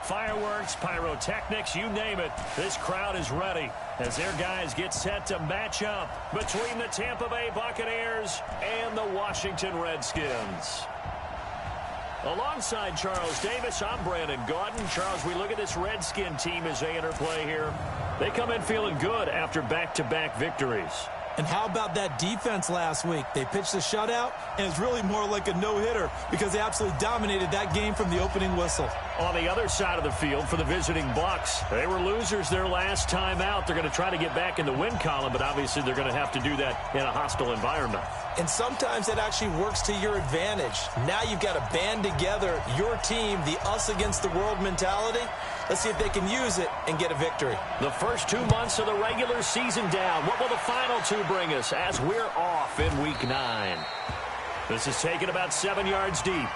Fireworks, pyrotechnics, you name it. This crowd is ready as their guys get set to match up between the Tampa Bay Buccaneers and the Washington Redskins. Alongside Charles Davis, I'm Brandon Gaudin. Charles, we look at this Redskin team as they enter play here. They come in feeling good after back-to-back victories. And how about that defense last week? They pitched a shutout, and it's really more like a no-hitter because they absolutely dominated that game from the opening whistle. On the other side of the field for the visiting Bucs, they were losers their last time out. They're going to try to get back in the win column, but obviously they're going to have to do that in a hostile environment. And sometimes it actually works to your advantage. Now you've got to band together your team, the us against the world mentality. Let's see if they can use it and get a victory. The first 2 months of the regular season down. What will the final two bring us as we're off in Week 9? This is taken about 7 yards deep.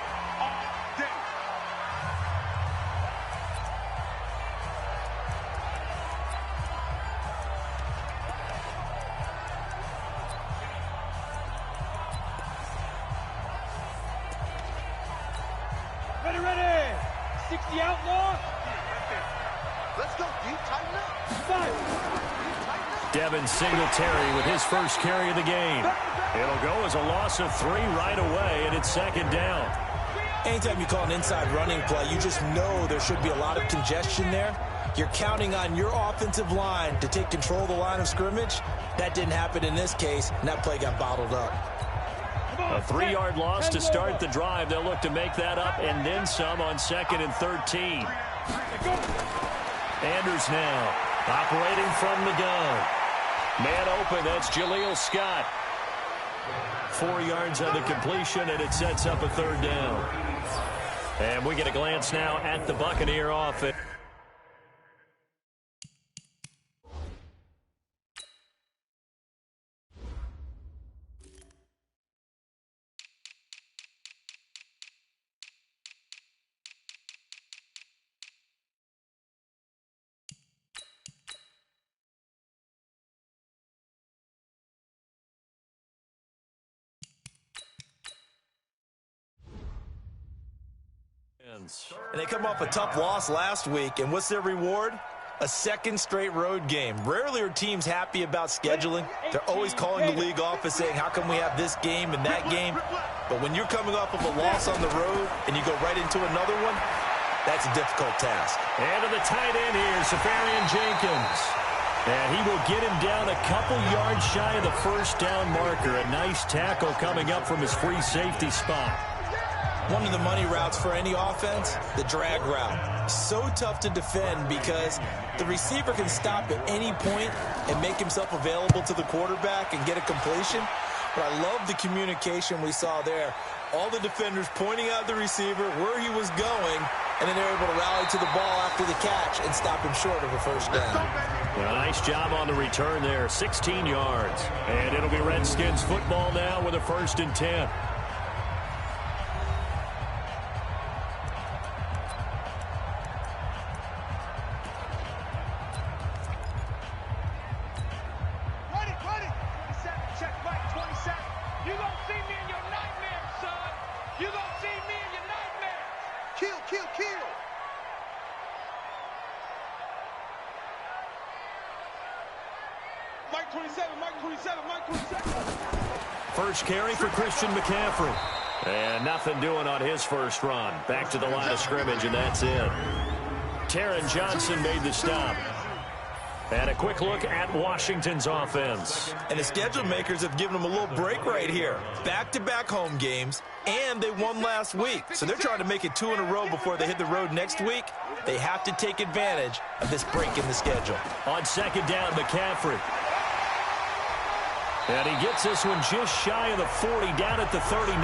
Ready. 60 outlaw. Let's go deep, tighten up. Devin Singletary with his first carry of the game. It'll go as a loss of 3 right away, and it's second down. Anytime you call an inside running play, you just know there should be a lot of congestion there. You're counting on your offensive line to take control of the line of scrimmage. That didn't happen in this case, and that play got bottled up. A 3-yard loss to start the drive. They'll look to make that up and then some on 2nd and 13. Anders now operating from the gun. Man open, that's Jaleel Scott. 4 yards on the completion, and it sets up a 3rd down. And we get a glance now at the Buccaneer offense. And they come off a tough loss last week, and what's their reward? A 2nd straight road game. Rarely are teams happy about scheduling. They're always calling the league office saying, how come we have this game and that game? But when you're coming off of a loss on the road and you go right into another one, that's a difficult task. And to the tight end here, Safarian Jenkins. And he will get him down a couple yards shy of the 1st down marker. A nice tackle coming up from his free safety spot. One of the money routes for any offense, the drag route. So tough to defend because the receiver can stop at any point and make himself available to the quarterback and get a completion. But I love the communication we saw there. All the defenders pointing out the receiver, where he was going, and then they're able to rally to the ball after the catch and stop him short of a 1st down. Well, nice job on the return there, 16 yards. And it'll be Redskins football now with a 1st and 10. First carry for Christian McCaffrey. And nothing doing on his first run. Back to the line of scrimmage, and that's it. Taron Johnson made the stop. And a quick look at Washington's offense. And the schedule makers have given them a little break right here. Back-to-back home games, and they won last week. So they're trying to make it 2 in a row before they hit the road next week. They have to take advantage of this break in the schedule. On 2nd down, McCaffrey. And he gets this one just shy of the 40, down at the 39.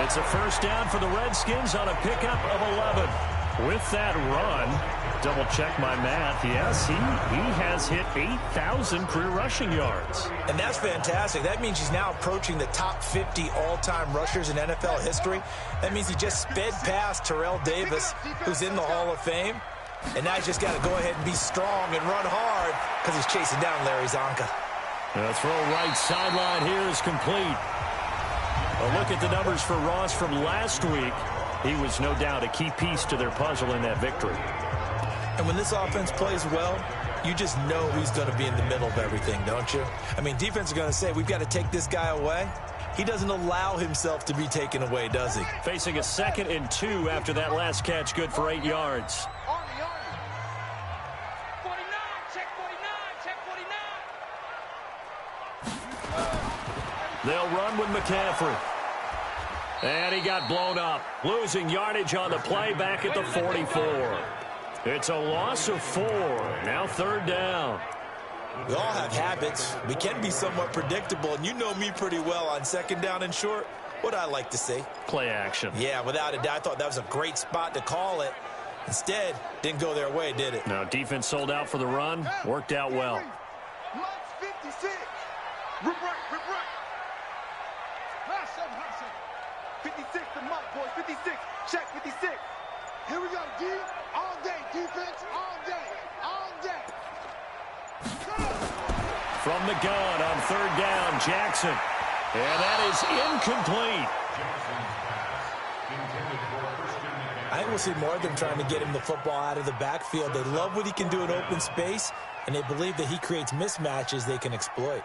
It's a 1st down for the Redskins on a pickup of 11. With that run, double-check my math, yes, he has hit 8,000 career rushing yards. And that's fantastic. That means he's now approaching the top 50 all-time rushers in NFL history. That means he just sped past Terrell Davis, who's in the Hall of Fame. And now he's just got to go ahead and be strong and run hard because he's chasing down Larry Zonka. The throw right sideline here is complete. A look at the numbers for Ross from last week. He was no doubt a key piece to their puzzle in that victory. And when this offense plays well, you just know who's going to be in the middle of everything, don't you? I mean, defense is going to say, we've got to take this guy away. He doesn't allow himself to be taken away, does he? Facing a 2nd and 2 after that last catch, good for 8 yards. 49, check 49, check 49. They'll run with McCaffrey. And he got blown up, losing yardage on the play back at the 44. It's a loss of 4. Now 3rd down. We all have habits. We can be somewhat predictable, and you know me pretty well on 2nd down and short. What I like to see? Play action. Yeah, without a doubt. I thought that was a great spot to call it. Instead, didn't go their way, did it? Now, defense sold out for the run. Worked out well. 56. Rip right. 56 to Mike, boys. 56. Check 56. Here we go, D. All day, defense. All day. From the gun on 3rd down, Jackson. And that is incomplete. I think we'll see more of them trying to get him the football out of the backfield. They love what he can do in open space, and they believe that he creates mismatches they can exploit.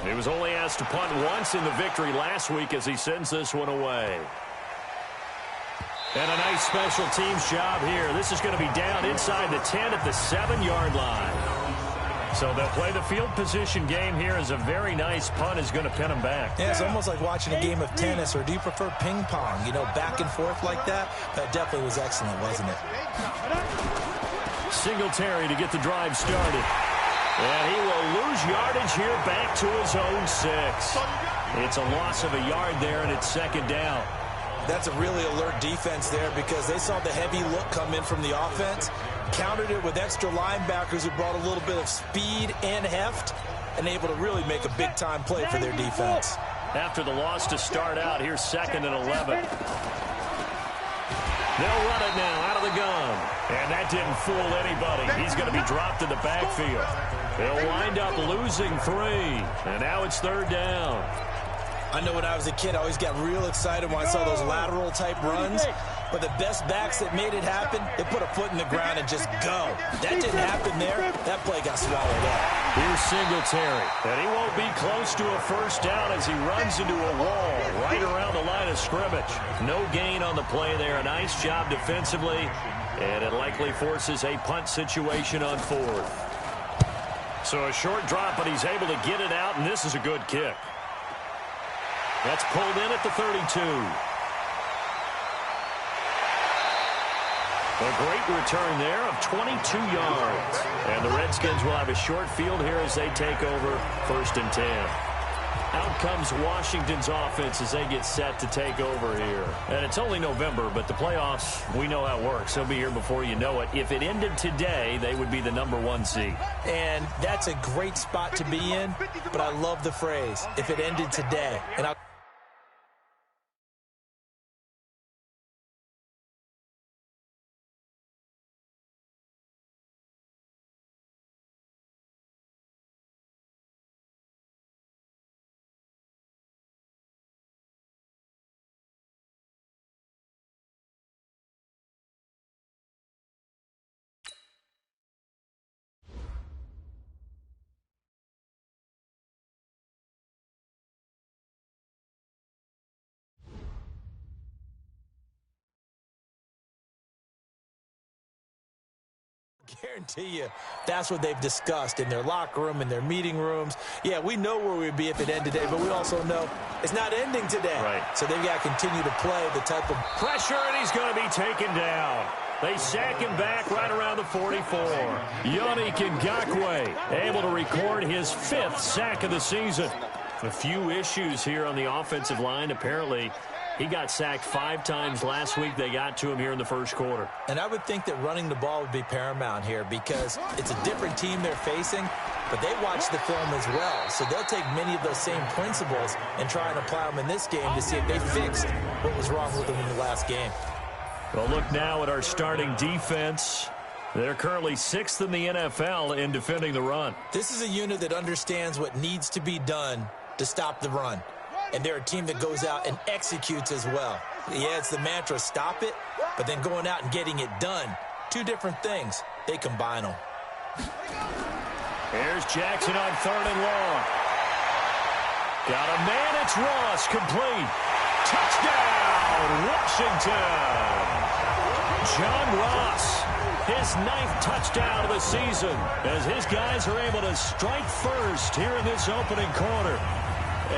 He was only asked to punt once in the victory last week as he sends this one away. And a nice special teams job here. This is going to be down inside the 10 at the 7-yard line. So they'll play the field position game here as a very nice punt is going to pin them back. Yeah, it's almost like watching a game of tennis, or do you prefer ping pong? You know, back and forth like that? That definitely was excellent, wasn't it? Singletary to get the drive started. And he will lose yardage here back to his own 6. It's a loss of a yard there, and it's 2nd down. That's a really alert defense there because they saw the heavy look come in from the offense, countered it with extra linebackers who brought a little bit of speed and heft, and able to really make a big-time play for their defense. After the loss to start out, here's 2nd and 11. They'll run it now out of the gun. And that didn't fool anybody. He's going to be dropped in the backfield. They'll wind up losing 3. And now it's 3rd down. I know when I was a kid, I always got real excited when I saw those lateral-type runs. But the best backs that made it happen, they put a foot in the ground and just go. That didn't happen there. That play got swallowed up. Here's Singletary. And he won't be close to a 1st down as he runs into a wall right around the line of scrimmage. No gain on the play there. A nice job defensively. And it likely forces a punt situation on 4th. So a short drop, but he's able to get it out, and this is a good kick. That's pulled in at the 32. A great return there of 22 yards. And the Redskins will have a short field here as they take over 1st and 10. Out comes Washington's offense as they get set to take over here. And it's only November, but the playoffs, we know how it works. They'll be here before you know it. If it ended today, they would be the #1 seed. And that's a great spot to be in, but I love the phrase, if it ended today. And guarantee you that's what they've discussed in their locker room, in their meeting rooms. Yeah, we know where we'd be if it ended today, but we also know it's not ending today. Right. So they've got to continue to play the type of pressure, and he's going to be taken down. They sack him back right around the 44. Yannick Ngakoue able to record his 5th sack of the season. A few issues here on the offensive line. Apparently, he got sacked 5 times last week. They got to him here in the 1st quarter. And I would think that running the ball would be paramount here because it's a different team they're facing, but they watch the film as well. So they'll take many of those same principles and try and apply them in this game to see if they fixed what was wrong with them in the last game. Well, look now at our starting defense. They're currently 6th in the NFL in defending the run. This is a unit that understands what needs to be done to stop the run. And they're a team that goes out and executes as well. Yeah, it's the mantra, stop it, but then going out and getting it done. Two different things. They combine them. Here's Jackson on 3rd and long. Got a man, it's Ross, complete. Touchdown, Washington. John Ross, his 9th touchdown of the season, as his guys are able to strike first here in this opening quarter.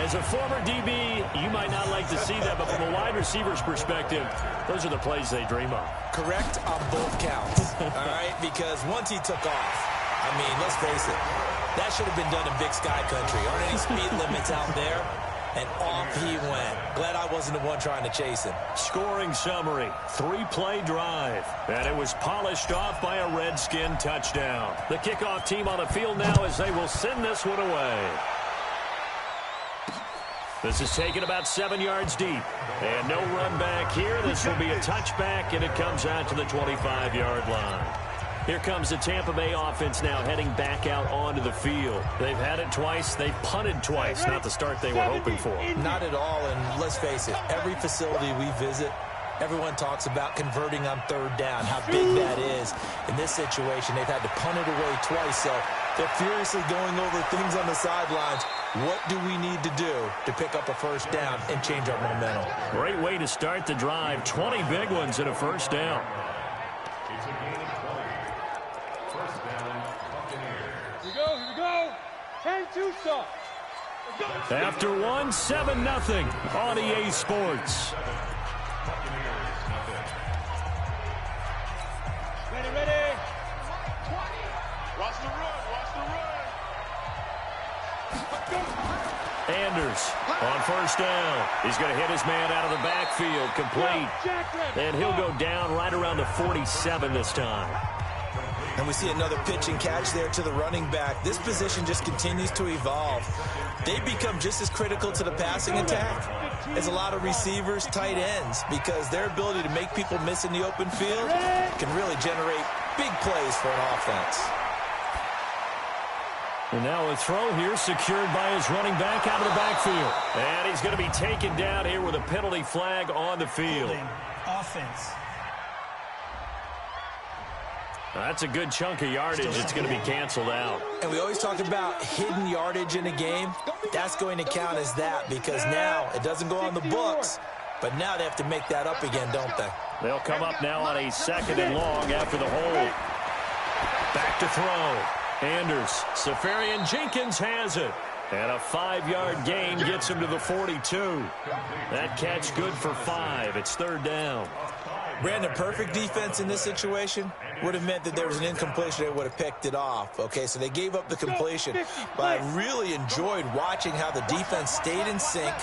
As a former DB, you might not like to see that, but from a wide receiver's perspective, those are the plays they dream of. Correct on both counts, all right? Because once he took off, I mean, let's face it, that should have been done in Big Sky Country. Aren't any speed limits out there? And off he went. Glad I wasn't the one trying to chase him. Scoring summary, 3-play drive. And it was polished off by a Redskin touchdown. The kickoff team on the field now as they will send this one away. This is taken about 7 yards deep. And no run back here. This will be a touchback, and it comes out to the 25-yard line. Here comes the Tampa Bay offense now heading back out onto the field. They've had it twice. They've punted twice. Not the start they were hoping for. Not at all, and let's face it, every facility we visit, everyone talks about converting on 3rd down, how big that is. In this situation, they've had to punt it away twice, so they're furiously going over things on the sidelines. What do we need to do to pick up a 1st down and change our momentum? Great way to start the drive. 20 big ones and a 1st down. Here we go. 10-2 stop. After 1, 7-0 on EA Sports. Ready. Watch the run. Anders on 1st down. He's going to hit his man out of the backfield, complete. And he'll go down right around the 47 this time. And we see another pitch and catch there to the running back. This position just continues to evolve. They become just as critical to the passing attack as a lot of receivers, tight ends, because their ability to make people miss in the open field can really generate big plays for an offense. And now a throw here secured by his running back out of the backfield. And he's going to be taken down here with a penalty flag on the field. Offense. That's a good chunk of yardage. It's going to be canceled out. And we always talk about hidden yardage in a game. That's going to count as that because now it doesn't go on the books, but now they have to make that up again, don't they? They'll come up now on a 2nd and long after the hold. Back to throw. Anders, Safarian Jenkins has it. And a 5-yard gain gets him to the 42. That catch good for 5. It's 3rd down. Brandon, perfect defense in this situation would have meant that there was an incompletion. They would have picked it off. Okay, so they gave up the completion. But I really enjoyed watching how the defense stayed in sync,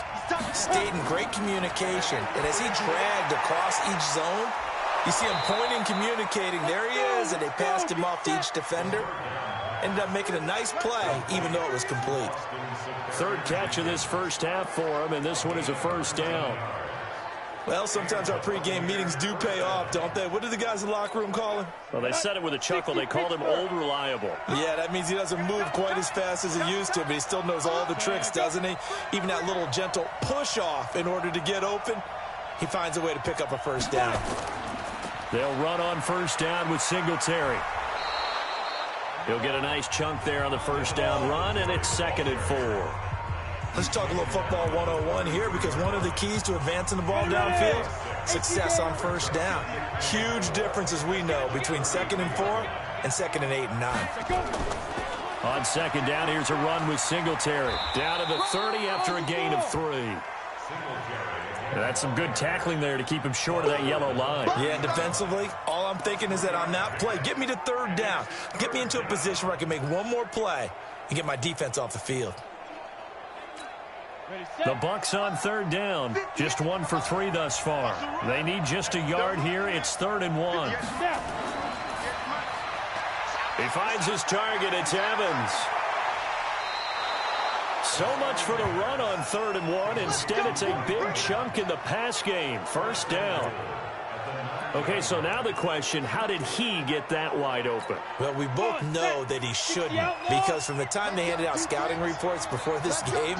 stayed in great communication. And as he dragged across each zone, you see him pointing, communicating. There he is, and they passed him off to each defender. Ended up making a nice play, even though it was complete. 3rd catch of this first half for him, and this one is a 1st down. Well, sometimes our pregame meetings do pay off, don't they? What do the guys in the locker room call him? Well, they said it with a chuckle. They called him Old Reliable. Yeah, that means he doesn't move quite as fast as he used to, but he still knows all the tricks, doesn't he? Even that little gentle push-off in order to get open, he finds a way to pick up a 1st down. They'll run on 1st down with Singletary. He'll get a nice chunk there on the 1st down run, and it's 2nd and 4. Let's talk a little football 101 here because one of the keys to advancing the ball downfield, success on 1st down. Huge difference, as we know, between 2nd and 4 and 2nd and 8 and 9. On 2nd down, here's a run with Singletary. Down to the 30 after a gain of 3. That's some good tackling there to keep him short of that yellow line. Yeah, and defensively, all I'm thinking is that on that play, get me to 3rd down. Get me into a position where I can make one more play and get my defense off the field. The Bucs on 3rd down. Just 1 for 3 thus far. They need just a yard here. It's 3rd and 1. He finds his target. It's Evans. So much for the run on 3rd and 1. Instead, it's a big chunk in the pass game. 1st down. Okay, so now the question, how did he get that wide open? Well, we both know that he shouldn't, because from the time they handed out scouting reports before this game,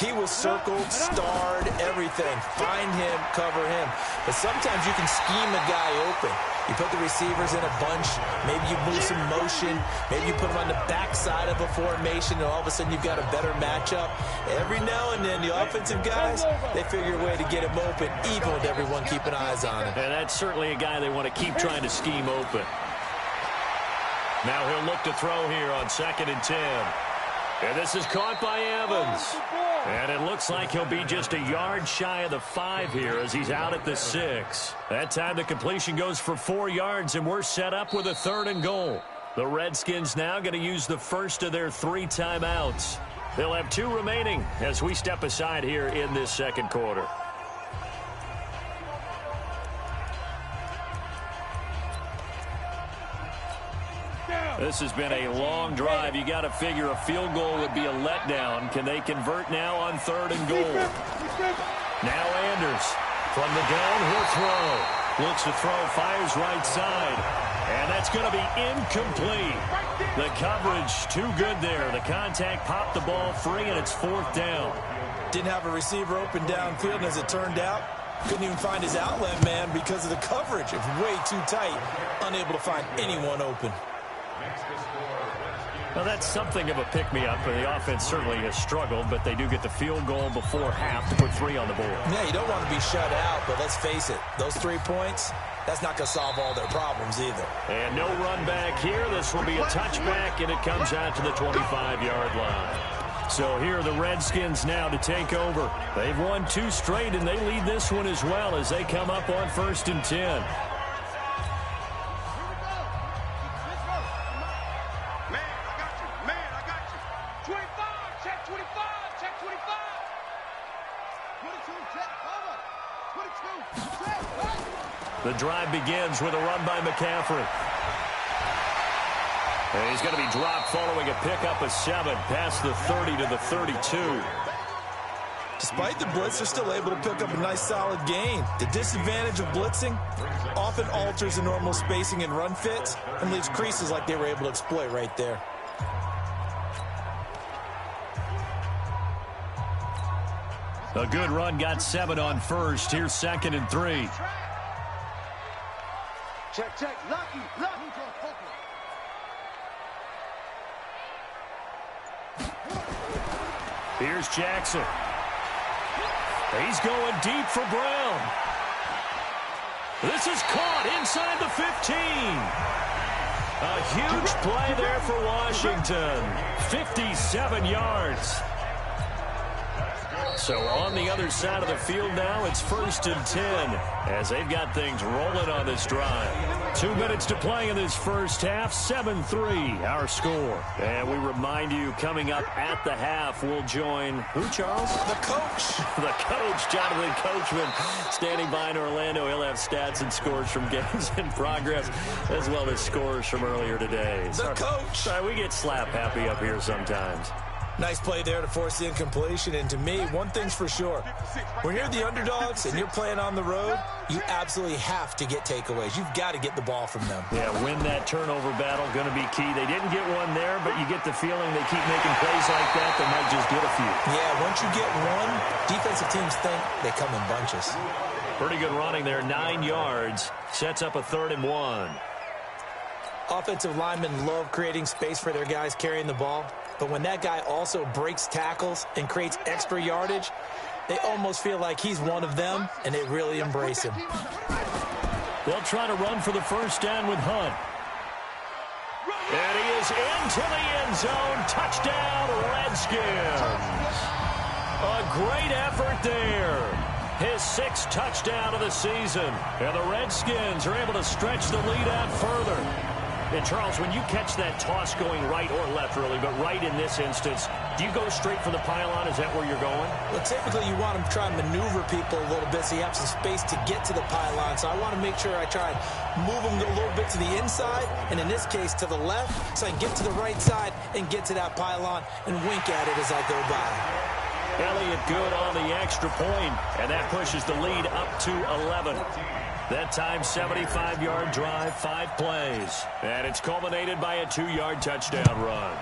he was circled, starred, everything. Find him, cover him. But sometimes you can scheme a guy open. You put the receivers in a bunch. Maybe you move some motion. Maybe you put them on the backside of a formation, and all of a sudden you've got a better matchup. Every now and then, the offensive guys, they figure a way to get him open, even with everyone keeping eyes on him. And that's certainly a guy they want to keep trying to scheme open. Now he'll look to throw here on 2nd and 10. And this is caught by Evans. And it looks like he'll be just a yard shy of the 5 here as he's out at the 6. That time the completion goes for 4 yards, and we're set up with a 3rd and goal. The Redskins now going to use the first of their 3 timeouts. They'll have 2 remaining as we step aside here in this 2nd quarter. This has been a long drive. You got to figure a field goal would be a letdown. Can they convert now on 3rd and goal? Now Anders from the gun, he'll throw. Looks to throw, fires right side. And that's going to be incomplete. The coverage too good there. The contact popped the ball free, and it's 4th down. Didn't have a receiver open downfield, and as it turned out, couldn't even find his outlet man because of the coverage. It's way too tight. Unable to find anyone open. Well, that's something of a pick-me-up. The offense certainly has struggled, but they do get the field goal before half to put 3 on the board. Yeah, you don't want to be shut out, but let's face it, those 3 points, that's not going to solve all their problems either. And no run back here. This will be a touchback, and it comes out to the 25-yard line. So here are the Redskins now to take over. They've won 2 straight, and they lead this one as well as they come up on 1st and 10. The drive begins with a run by McCaffrey. And he's going to be dropped following a pickup of 7 past the 30 to the 32. Despite the blitz, they're still able to pick up a nice solid gain. The disadvantage of blitzing often alters the normal spacing and run fits and leaves creases like they were able to exploit right there. A good run got 7 on first. Here's 2nd and 3. Check, check. Lucky. Here's Jackson. He's going deep for Brown. This is caught inside the 15. A huge play there for Washington. 57 yards. So on the other side of the field now, it's 1st and 10 as they've got things rolling on this drive. 2 minutes to play in this first half. 7-3 our score. And we remind you, coming up at the half, we'll join who, Charles? The coach. The coach, Jonathan Coachman, standing by in Orlando. He'll have stats and scores from games in progress as well as scores from earlier today. The coach. Sorry, we get slap happy up here sometimes. Nice play there to force the incompletion. And to me, one thing's for sure. When you're the underdogs and you're playing on the road, you absolutely have to get takeaways. You've got to get the ball from them. Yeah, win that turnover battle, going to be key. They didn't get one there, but you get the feeling they keep making plays like that, they might just get a few. Yeah, once you get one, defensive teams think they come in bunches. Pretty good running there, 9 yards. Sets up a 3rd and 1. Offensive linemen love creating space for their guys carrying the ball. But when that guy also breaks tackles and creates extra yardage, they almost feel like he's one of them, and they really embrace him. They'll try to run for the first down with Hunt. And he is into the end zone. Touchdown, Redskins. A great effort there. His 6th touchdown of the season. And the Redskins are able to stretch the lead out further. And, Charles, when you catch that toss going right or left, really, but right in this instance, do you go straight for the pylon? Is that where you're going? Well, typically you want to try and maneuver people a little bit so you have some space to get to the pylon. So I want to make sure I try and move them a little bit to the inside, and in this case to the left, so I can get to the right side and get to that pylon and wink at it as I go by. Elliott good on the extra point, and that pushes the lead up to 11. That time, 75-yard drive, 5 plays. And it's culminated by a 2-yard touchdown run.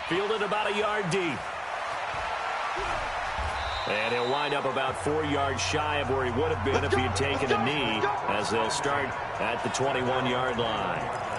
Fielded about a yard deep. And he'll wind up about 4 yards shy of where he would have been if he had taken a knee, as they'll start at the 21-yard line.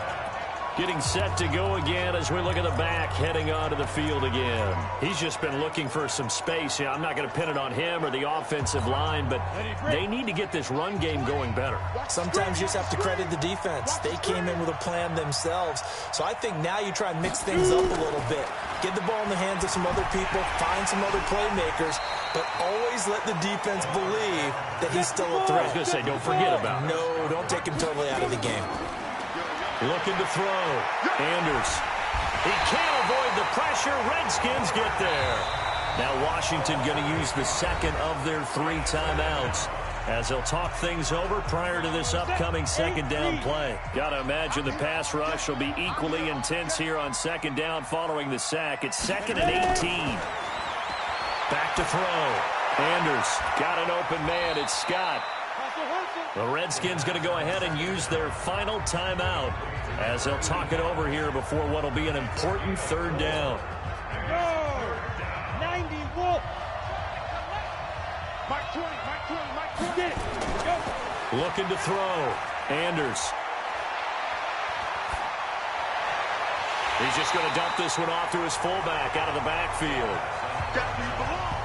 Getting set to go again as we look at the back, heading onto the field again. He's just been looking for some space. I'm not going to pin it on him or the offensive line, but they need to get this run game going better. Sometimes you just have to credit the defense. They came in with a plan themselves. So I think now you try and mix things up a little bit. Get the ball in the hands of some other people, find some other playmakers, but always let the defense believe that he's still a threat. I was going to say, don't forget about it. No, don't take him totally out of the game. Looking to throw. Anders. He can't avoid the pressure. Redskins get there. Now Washington going to use the second of their 3 timeouts as they'll talk things over prior to this upcoming second down play. Got to imagine the pass rush will be equally intense here on second down following the sack. It's 2nd and 18. Back to throw. Anders got an open man. It's Scott. The Redskins going to go ahead and use their final timeout as they'll talk it over here before what will be an important 3rd down. Go! 90 Wolf! Mike 20, Mike 20, Mike 20. Get it! Go! Looking to throw. Anders. He's just going to dump this one off to his fullback out of the backfield. That's where you belong.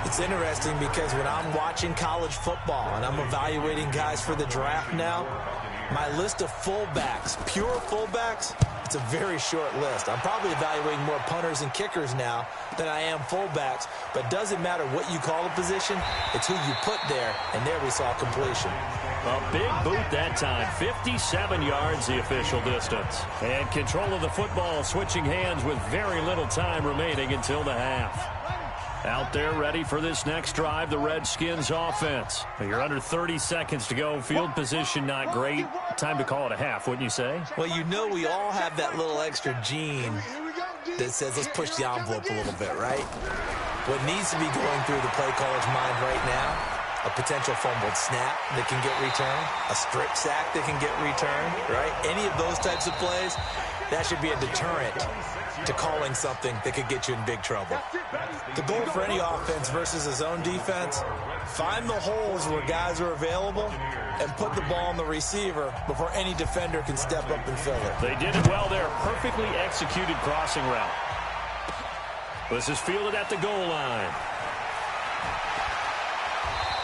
It's interesting because when I'm watching college football and I'm evaluating guys for the draft now, my list of fullbacks, pure fullbacks, it's a very short list. I'm probably evaluating more punters and kickers now than I am fullbacks, but it doesn't matter what you call a position, it's who you put there, and there we saw completion. A big boot that time, 57 yards the official distance. And control of the football switching hands with very little time remaining until the half. Out there ready for this next drive, the Redskins offense. You're under 30 seconds to go. Field position not great. Time to call it a half, wouldn't you say? Well, you know we all have that little extra gene that says let's push the envelope a little bit, right? What needs to be going through the play caller's mind right now, a potential fumbled snap that can get returned, a strip sack that can get returned, right? Any of those types of plays, that should be a deterrent to calling something that could get you in big trouble. The goal for any offense versus his own defense, find the holes where guys are available and put the ball on the receiver before any defender can step up and fill it. They did it well there. Perfectly executed crossing route. This is fielded at the goal line.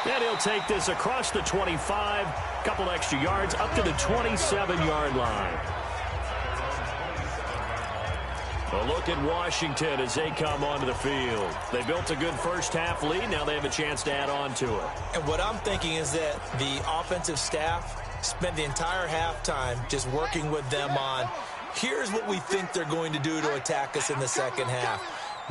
And he'll take this across the 25, couple extra yards up to the 27-yard line. A look at Washington as they come onto the field. They built a good first-half lead. Now they have a chance to add on to it. And what I'm thinking is that the offensive staff spent the entire halftime just working with them on, here's what we think they're going to do to attack us in the second half.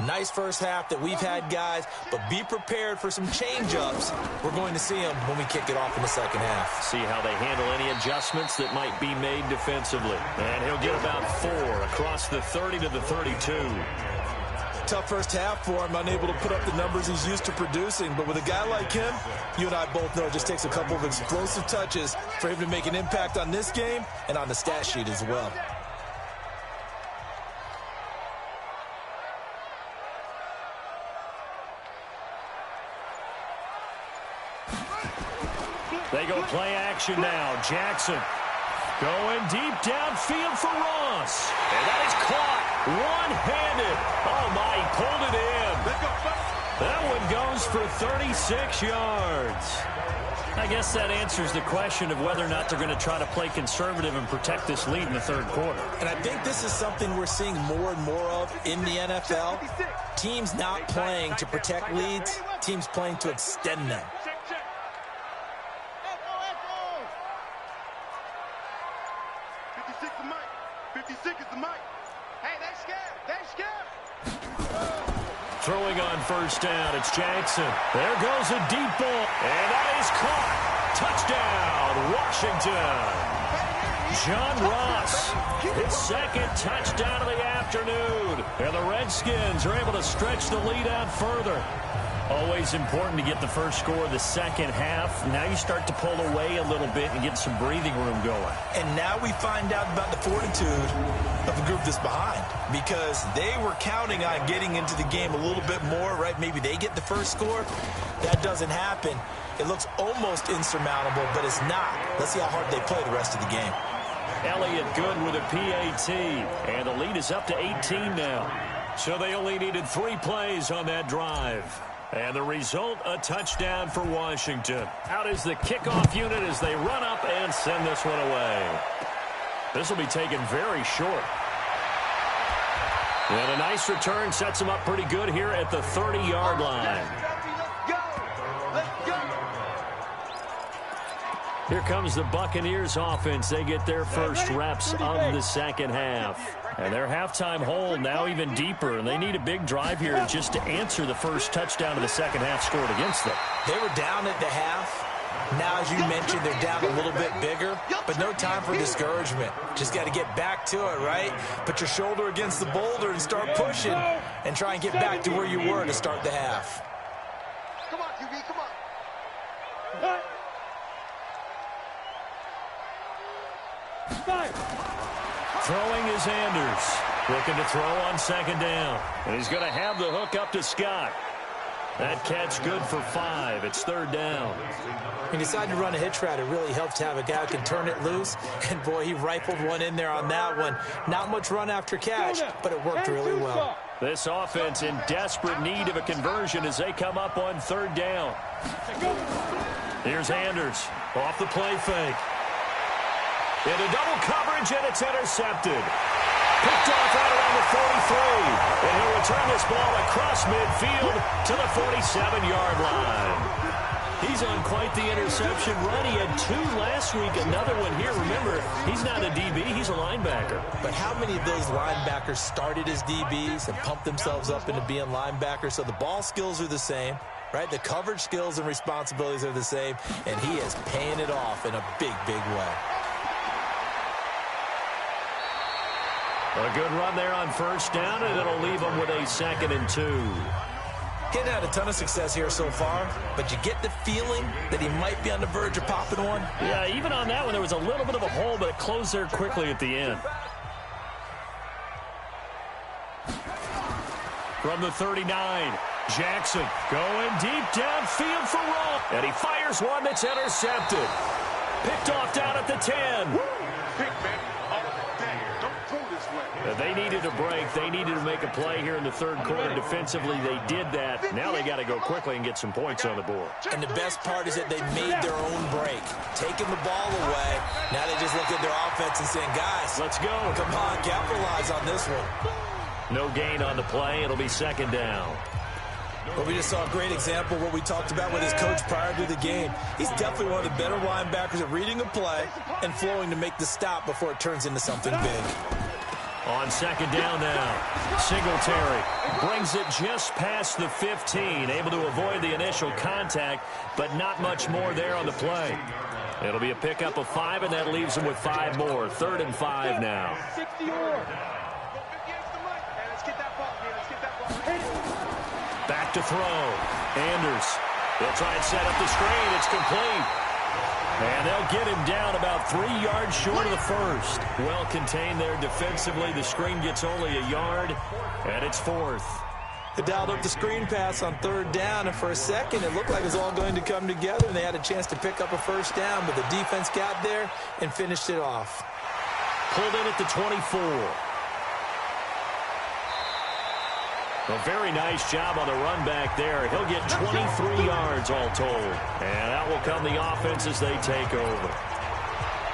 Nice first half that we've had, guys, but be prepared for some change-ups. We're going to see them when we kick it off in the second half. See how they handle any adjustments that might be made defensively. And he'll get about 4 across the 30 to the 32. Tough first half for him, unable to put up the numbers he's used to producing. But with a guy like him, you and I both know it just takes a couple of explosive touches for him to make an impact on this game and on the stat sheet as well. They go play action now. Jackson going deep downfield for Ross. And that is caught one-handed. Oh, my, he pulled it in. That one goes for 36 yards. I guess that answers the question of whether or not they're going to try to play conservative and protect this lead in the third quarter. And I think this is something we're seeing more and more of in the NFL. Teams not playing to protect leads, teams playing to extend them. 56 is the mic. Hey, they scared. They scared. Throwing on first down, it's Jackson. There goes a deep ball, and that is caught. Touchdown, Washington. John Ross, his second touchdown of the afternoon. And the Redskins are able to stretch the lead out further. Always important to get the first score of the second half. Now you start to pull away a little bit and get some breathing room going. And now we find out about the fortitude of the group that's behind, because they were counting on getting into the game a little bit more, right? Maybe they get the first score. That doesn't happen. It looks almost insurmountable, but it's not. Let's see how hard they play the rest of the game. Elliott good with a PAT, and the lead is up to 18 now. So they only needed 3 plays on that drive. And the result, a touchdown for Washington. Out is the kickoff unit as they run up and send this one away. This will be taken very short. And a nice return sets them up pretty good here at the 30-yard line. Here comes the Buccaneers offense. They get their first reps of the second half. And their halftime hole now even deeper. And they need a big drive here just to answer the first touchdown of the second half scored against them. They were down at the half. Now, as you mentioned, they're down a little bit bigger, but no time for discouragement. Just got to get back to it, right? Put your shoulder against the boulder and start pushing and try and get back to where you were to start the half. Come on, QB, come on. Throwing is Anders. Looking to throw on second down. And he's going to have the hook up to Scott. That catch good for 5. It's third down. He decided to run a hitch route. It really helps to have a guy who can turn it loose. And, boy, he rifled one in there on that one. Not much run after catch, but it worked really well. This offense in desperate need of a conversion as they come up on third down. Here's Anders off the play fake. Into double coverage, and it's intercepted. Picked off right around the 43. And he'll return this ball across midfield to the 47-yard line. He's on quite the interception run. He had 2 last week, another one here. Remember, he's not a DB, he's a linebacker. But how many of those linebackers started as DBs and pumped themselves up into being linebackers? So the ball skills are the same, right? The coverage skills and responsibilities are the same, and he is paying it off in a big, big way. A good run there on first down, and it'll leave them with a 2nd and 2. Hadn't had a ton of success here so far, but you get the feeling that he might be on the verge of popping one. Yeah, even on that one, there was a little bit of a hole, but it closed there quickly at the end. From the 39, Jackson going deep downfield for Roll. And he fires one that's intercepted. Picked off down at the 10. They needed a break. They needed to make a play here in the third quarter. Defensively, they did that. Now they got to go quickly and get some points on the board. And the best part is that they made their own break, taking the ball away. Now they just look at their offense and saying, guys, let's go. Come on, capitalize on this one. No gain on the play. It'll be 2nd down. Well, we just saw a great example of what we talked about with his coach prior to the game. He's definitely one of the better linebackers at reading a play and flowing to make the stop before it turns into something big. On 2nd down now, Singletary brings it just past the 15, able to avoid the initial contact, but not much more there on the play. It'll be a pickup of 5, and that leaves them with 5 more. 3rd and 5 now. Back to throw. Anders. He'll try and set up the screen. It's complete. And they'll get him down about 3 yards short of the first. Well contained there defensively. The screen gets only a yard, and it's 4th. They dialed up the screen pass on 3rd down, and for a second it looked like it was all going to come together, and they had a chance to pick up a first down, but the defense got there and finished it off. Pulled in at the 24. A very nice job on the run back there. He'll get 23 yards all told. And out will come the offense as they take over.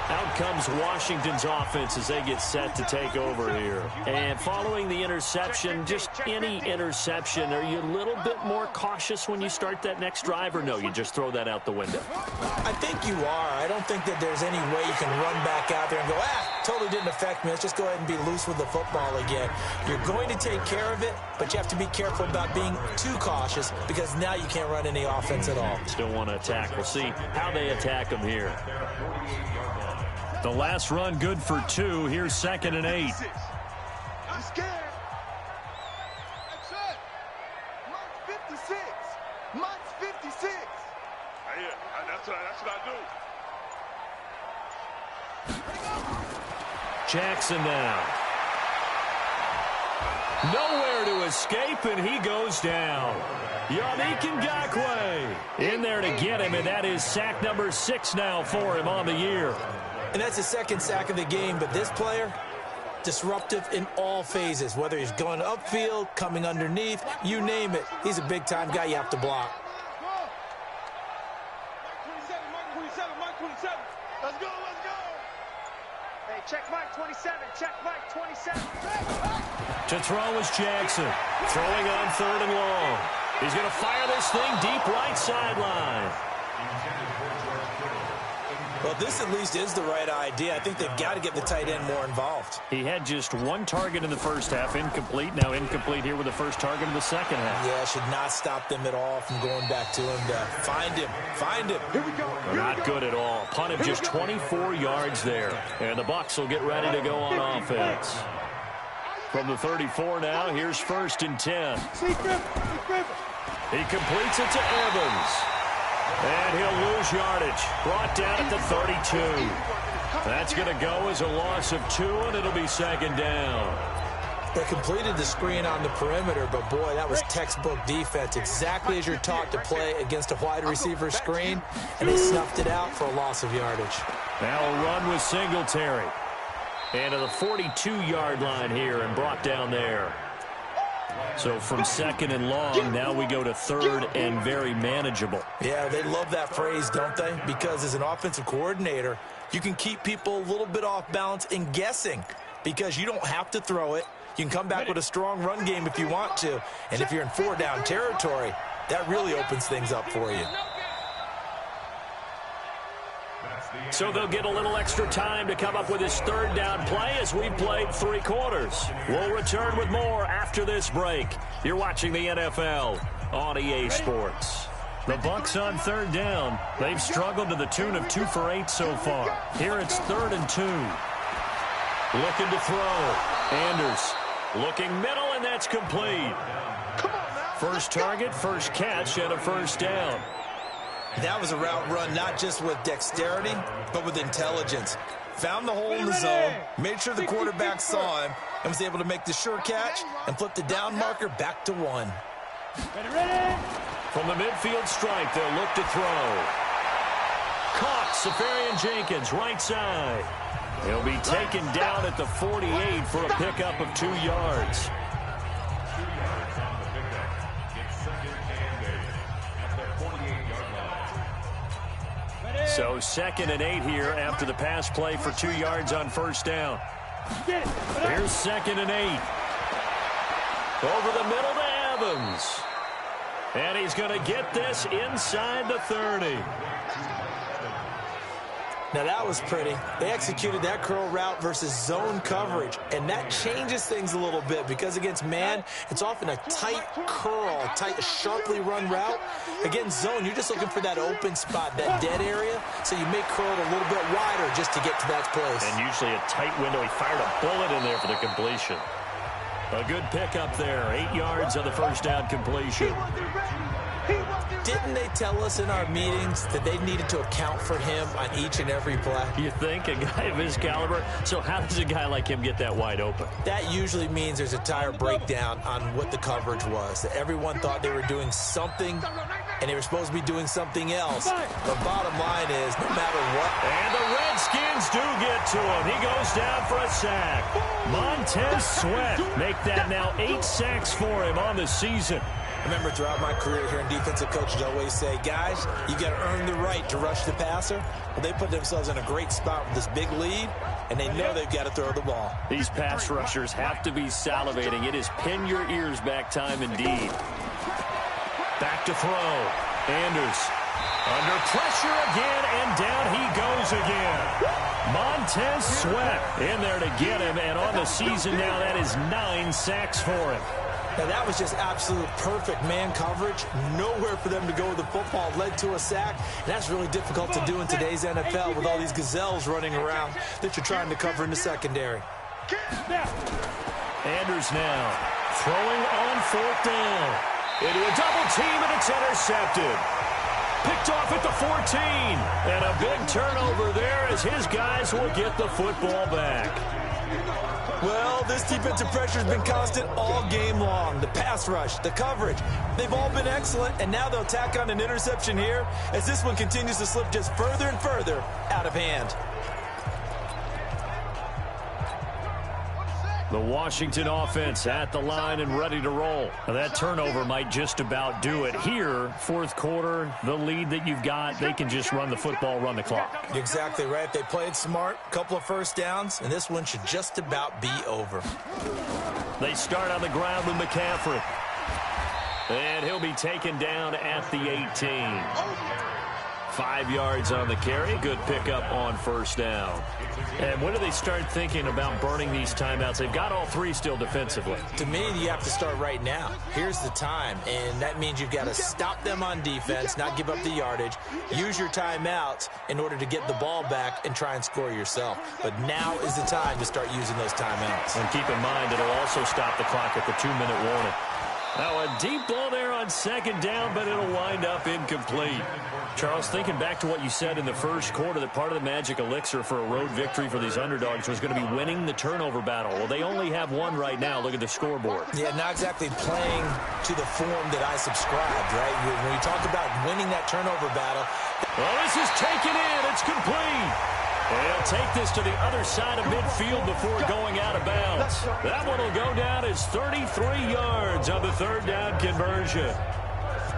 Out comes Washington's offense as they get set to take over here. And following the interception, just any interception, are you a little bit more cautious when you start that next drive, or no, you just throw that out the window? I think you are. I don't think that there's any way you can run back out there and go, totally didn't affect me. Let's just go ahead and be loose with the football again. You're going to take care of it, but you have to be careful about being too cautious because now you can't run any offense at all. Still want to attack. We'll see how they attack them here. The last run good for 2. Here's 2nd and 8. I'm scared. That's it. Mine's 56. Mine's 56. Yeah, that's what I do. Jackson now. Nowhere to escape, and he goes down. Yannick Ngakoue in there to get him, and that is sack number 6 now for him on the year. And that's his 2nd sack of the game, but this player, disruptive in all phases, whether he's going upfield, coming underneath, you name it. He's a big-time guy you have to block. Mike 27. Let's go. Hey, check Mike 27. Check Mike 27. To throw is Jackson. Throwing on 3rd and long. He's going to fire this thing deep right sideline. Well, this at least is the right idea. I think they've got to get the tight end more involved. He had just 1 target in the first half, incomplete. Now incomplete here with the first target in the second half. Yeah, should not stop them at all from going back to him to find him. Here we go. Not good at all. Punt of just 24 yards there. And the Bucs will get ready to go on offense. From the 34 now, here's 1st and 10. He completes it to Evans. And he'll lose yardage. Brought down at the 32. That's going to go as a loss of 2, and it'll be 2nd down. They completed the screen on the perimeter, but boy, that was textbook defense. Exactly as you're taught to play against a wide receiver screen, and they snuffed it out for a loss of yardage. Now a run with Singletary. And to the 42-yard line here and brought down there. So from 2nd and long, now we go to 3rd and very manageable. Yeah, they love that phrase, don't they? Because as an offensive coordinator, you can keep people a little bit off balance and guessing because you don't have to throw it. You can come back with a strong run game if you want to. And if you're in 4-down territory, that really opens things up for you. So they'll get a little extra time to come up with his 3rd down play as we've played 3 quarters. We'll return with more after this break. You're watching the NFL on EA Sports. The Bucs on 3rd down. They've struggled to the tune of 2 for 8 so far. Here it's 3rd and 2. Looking to throw. Anders looking middle, and that's complete. First target, first catch, and a 1st down. That was a route run not just with dexterity, but with intelligence. Found the hole in the zone, made sure the quarterback saw him, and was able to make the sure catch and flip the down marker back to 1. From the midfield stripe, they'll look to throw. Caught, Safarian-Jenkins, right side. He'll be taken down at the 48 for a pickup of 2 yards. So 2nd and 8 here after the pass play for 2 yards on 1st down. Here's 2nd and 8. Over the middle to Evans. And he's going to get this inside the 30. Now that was pretty. They executed that curl route versus zone coverage, and that changes things a little bit because against man, it's often a tight curl, tight, sharply run route. Against zone, you're just looking for that open spot, that dead area, so you may curl it a little bit wider just to get to that place. And usually a tight window. He fired a bullet in there for the completion. A good pickup there, 8 yards on the 1st down completion. Didn't they tell us in our meetings that they needed to account for him on each and every play? You think? A guy of his caliber? So how does a guy like him get that wide open? That usually means there's a tire breakdown on what the coverage was. That everyone thought they were doing something, and they were supposed to be doing something else. The bottom line is, no matter what. And the Redskins do get to him. He goes down for a sack. Montez Sweat make that now 8 sacks for him on the season. I remember throughout my career here in defensive coaches always say, guys, you got to earn the right to rush the passer. Well, they put themselves in a great spot with this big lead, and they know they've got to throw the ball. These pass rushers have to be salivating. It is pin your ears back time indeed. Back to throw. Anders under pressure again, and down he goes again. Montez Sweat in there to get him, and on the season now, that is 9 sacks for him. Now, that was just absolute perfect man coverage. Nowhere for them to go with the football. Led to a sack. And that's really difficult to do in today's NFL with all these gazelles running around that you're trying to cover in the secondary. Anders now throwing on 4th down. Into a double team, and it's intercepted. Picked off at the 14. And a big turnover there as his guys will get the football back. Well, this defensive pressure has been constant all game long. The pass rush, the coverage, they've all been excellent, and now they'll tack on an interception here as this one continues to slip just further and further out of hand. The Washington offense at the line and ready to roll. Now that turnover might just about do it here. 4th quarter, the lead that you've got, they can just run the football, run the clock. You're exactly right. They played smart, couple of first downs, and this one should just about be over. They start on the ground with McCaffrey. And he'll be taken down at the 18. 5 yards on the carry. Good pickup on 1st down. And when do they start thinking about burning these timeouts? They've got all 3 still defensively. To me, you have to start right now. Here's the time, and that means you've got to stop them on defense, not give up the yardage, use your timeouts in order to get the ball back and try and score yourself. But now is the time to start using those timeouts. And keep in mind, it'll also stop the clock at the 2-minute warning. Now a deep ball there on 2nd down, but it'll wind up incomplete. Charles, thinking back to what you said in the first quarter, that part of the magic elixir for a road victory for these underdogs was going to be winning the turnover battle. Well, they only have one right now. Look at the scoreboard. Yeah, not exactly playing to the form that I subscribed, right? When you talk about winning that turnover battle. Well, this is taken in. It's complete. They'll take this to the other side of midfield before going out of bounds. That one will go down as 33 yards on the 3rd down conversion.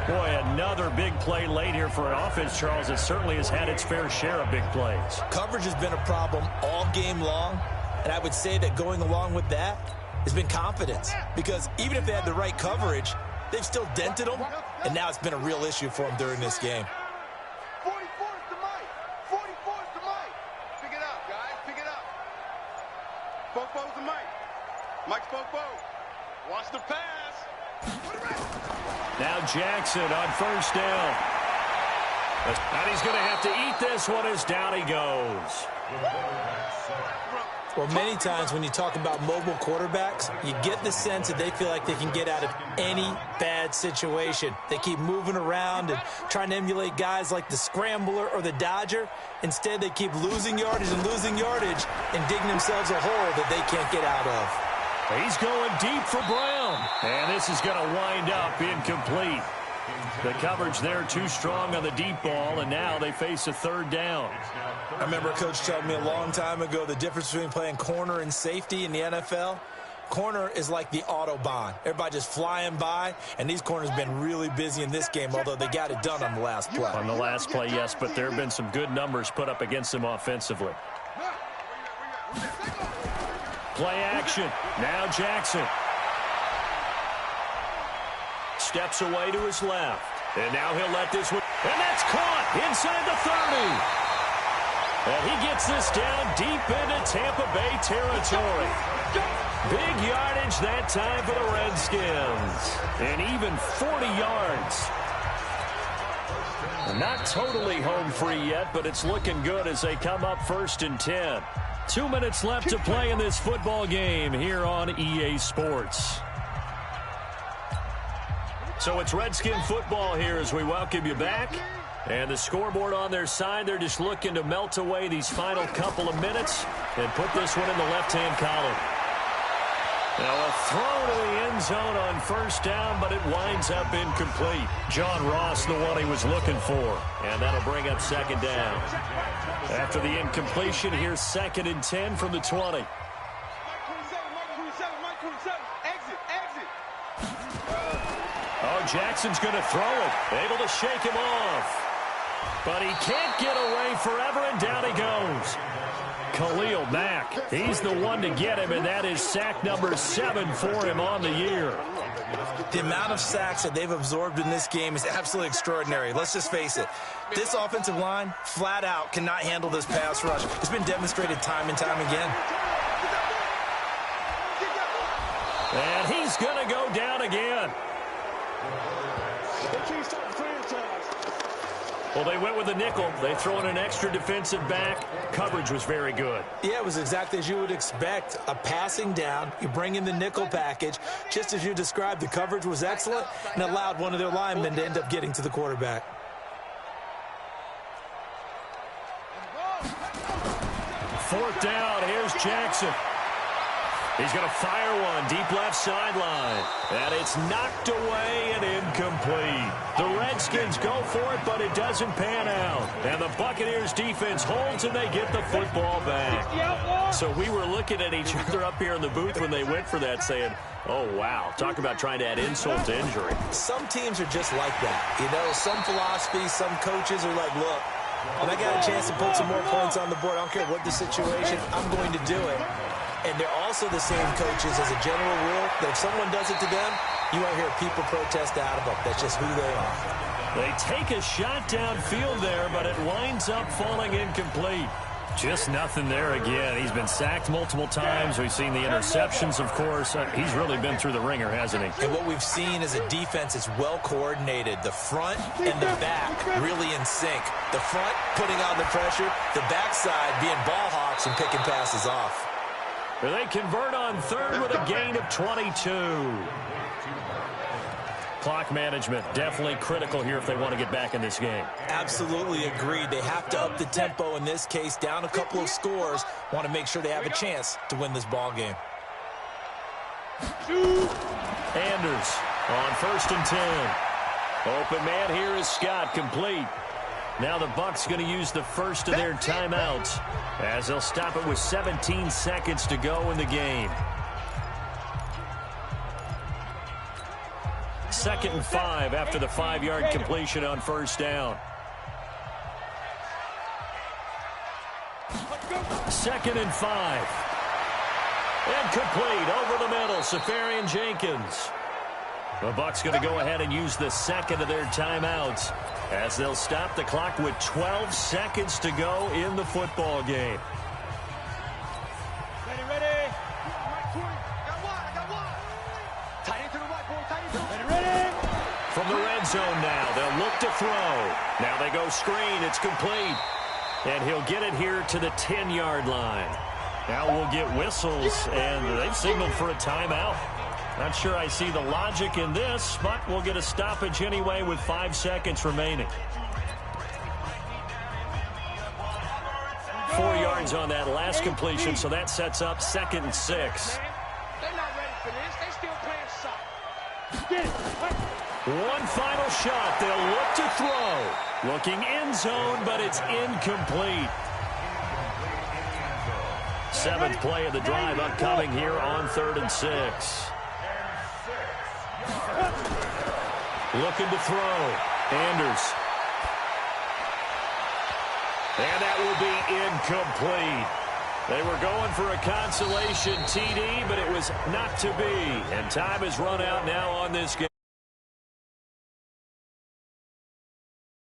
Boy, another big play late here for an offense, Charles. It certainly has had its fair share of big plays. Coverage has been a problem all game long, and I would say that going along with that has been confidence. Because even if they had the right coverage, they've still dented them, and now it's been a real issue for them during this game. 44 is the mic. 44 is the mic. Pick it up, guys. Pick it up. Fofo's the mic. Mike's Fofo. Watch the pass. Now Jackson on 1st down. And he's going to have to eat this one as down he goes. Well, many times when you talk about mobile quarterbacks, you get the sense that they feel like they can get out of any bad situation. They keep moving around and trying to emulate guys like the Scrambler or the Dodger. Instead, they keep losing yardage and digging themselves a hole that they can't get out of. He's going deep for Brown. And this is going to wind up incomplete. The coverage there too strong on the deep ball, and now they face a 3rd down. I remember a coach telling me a long time ago the difference between playing corner and safety in the NFL. Corner is like the Autobahn. Everybody just flying by, and these corners have been really busy in this game, although they got it done on the last play. On the last play, yes, but there have been some good numbers put up against them offensively. Play action. Now Jackson. Steps away to his left. And now he'll let this one. And that's caught inside the 30. And he gets this down deep into Tampa Bay territory. Big yardage that time for the Redskins. And even 40 yards. Not totally home free yet, but it's looking good as they come up 1st and 10. 2 minutes left to play in this football game here on EA Sports. So it's Redskin football here as we welcome you back. And the scoreboard on their side, they're just looking to melt away these final couple of minutes and put this one in the left-hand column. Now a throw to the end zone on 1st down, but it winds up incomplete. John Ross, the one he was looking for. And that'll bring up 2nd down. After the incompletion, here's 2nd and 10 from the 20. Mike 27, exit. Oh, Jackson's going to throw it. Able to shake him off. But he can't get away forever, and down he goes. Khalil Mack, he's the one to get him, and that is sack number 7 for him on the year. The amount of sacks that they've absorbed in this game is absolutely extraordinary. Let's just face it. This offensive line, flat out, cannot handle this pass rush. It's been demonstrated time and time again. And he's going to go down again. Well, they went with a nickel. They throw in an extra defensive back. Coverage was very good. Yeah, it was exactly as you would expect. A passing down, you bring in the nickel package. Just as you described, the coverage was excellent and allowed one of their linemen to end up getting to the quarterback. Fourth down, here's Jackson. He's going to fire one deep left sideline. And it's knocked away and incomplete. The Redskins go for it, but it doesn't pan out. And the Buccaneers defense holds and they get the football back. So we were looking at each other up here in the booth when they went for that saying, oh, wow. Talk about trying to add insult to injury. Some teams are just like that. You know, some philosophies, some coaches are like, look, when I got a chance to put some more points on the board, I don't care what the situation, I'm going to do it. And they're also the same coaches as a general rule that if someone does it to them, you won't hear people protest out of them. That's just who they are. They take a shot downfield there, but it winds up falling incomplete. Just nothing there again. He's been sacked multiple times. We've seen the interceptions, of course. He's really been through the ringer, hasn't he? And what we've seen is a defense that's well coordinated. The front and the back really in sync. The front putting on the pressure, the backside being ball hawks and picking passes off. They convert on third with a gain of 22. Clock management definitely critical here if they want to get back in this game. Absolutely agreed. They have to up the tempo in this case, down a couple of scores. Want to make sure they have a chance to win this ball game. Anders on 1st and 10. Open man here is Scott, complete. Now the Bucs going to use the first of their timeouts as they'll stop it with 17 seconds to go in the game. 2nd and 5 after the 5-yard completion on 1st down. 2nd and 5. And complete over the middle, Safarian Jenkins. The Bucs going to go ahead and use the second of their timeouts as they'll stop the clock with 12 seconds to go in the football game. Ready. From the red zone now, they'll look to throw. Now they go screen, it's complete. And he'll get it here to the 10-yard line. Now we'll get whistles, and they've signaled for a timeout. Not sure I see the logic in this, but we'll get a stoppage anyway with 5 seconds remaining. 4 yards on that last completion, so that sets up 2nd and 6. They're not ready for this. They still playing soft. One final shot. They'll look to throw. Looking end zone, but it's incomplete. 7th play of the drive upcoming here on 3rd and 6. Looking to throw. Anders. And that will be incomplete. They were going for a consolation TD, but it was not to be. And time has run out now on this game.